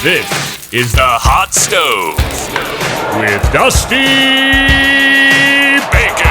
This is the Hot Stove with Dusty Baker.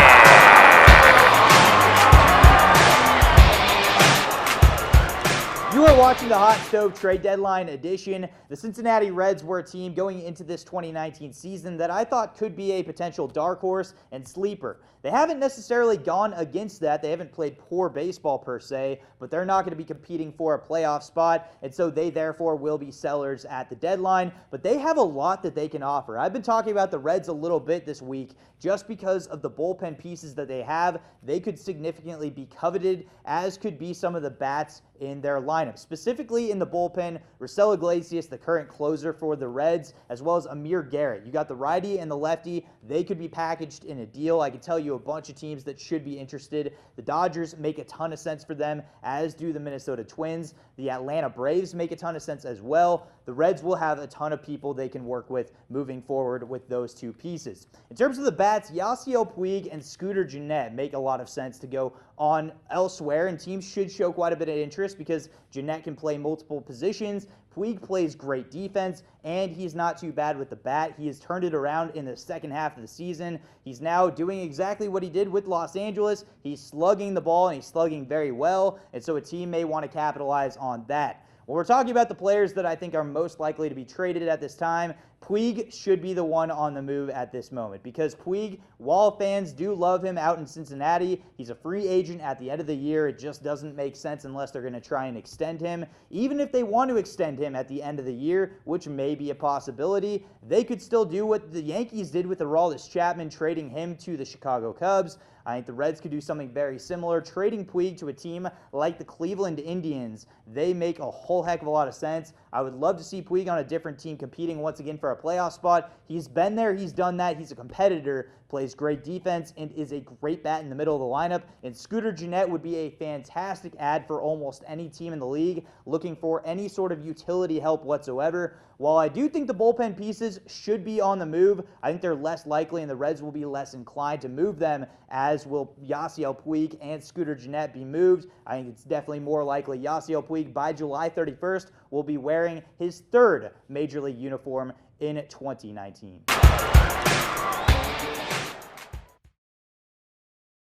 You are watching the Hot Stove Trade Deadline edition. The Cincinnati Reds were a team going into this 2019 season that I thought could be a potential dark horse and sleeper. They haven't necessarily gone against that. They haven't played poor baseball per se, but they're not going to be competing for a playoff spot, and so they therefore will be sellers at the deadline. But they have a lot that they can offer. I've been talking about the Reds a little bit this week just because of the bullpen pieces that they have. They could significantly be coveted, as could be some of the bats in their lineup. Specifically in the bullpen, Raisel Iglesias, the current closer for the Reds, as well as Amir Garrett. You got the righty and the lefty. They could be packaged in a deal. I can tell you a bunch of teams that should be interested. The Dodgers make a ton of sense for them, as do the Minnesota Twins. The Atlanta Braves make a ton of sense as well. The Reds will have a ton of people they can work with moving forward with those two pieces. In terms of the bats, Yasiel Puig and Scooter Gennett make a lot of sense to go on elsewhere, and teams should show quite a bit of interest because Gennett can play multiple positions. Puig plays great defense, and he's not too bad with the bat. He has turned it around in the second half of the season. He's now doing exactly what he did with Los Angeles. He's slugging the ball, and he's slugging very well, and so a team may want to capitalize on that. When we're talking about the players that I think are most likely to be traded at this time, Puig should be the one on the move at this moment because Puig, while fans do love him out in Cincinnati, he's a free agent at the end of the year. It just doesn't make sense unless they're going to try and extend him. Even if they want to extend him at the end of the year, which may be a possibility, they could still do what the Yankees did with Aroldis Chapman, trading him to the Chicago Cubs. I think the Reds could do something very similar, trading Puig to a team like the Cleveland Indians. They make a whole heck of a lot of sense. I would love to see Puig on a different team competing once again for a playoff spot. He's been there, he's done that, he's a competitor, plays great defense, and is a great bat in the middle of the lineup. And Scooter Gennett would be a fantastic add for almost any team in the league looking for any sort of utility help whatsoever. While I do think the bullpen pieces should be on the move, I think they're less likely and the Reds will be less inclined to move them, as will Yasiel Puig and Scooter Gennett be moved. I think it's definitely more likely Yasiel Puig by July 31st will be wearing his third Major League uniform in 2019.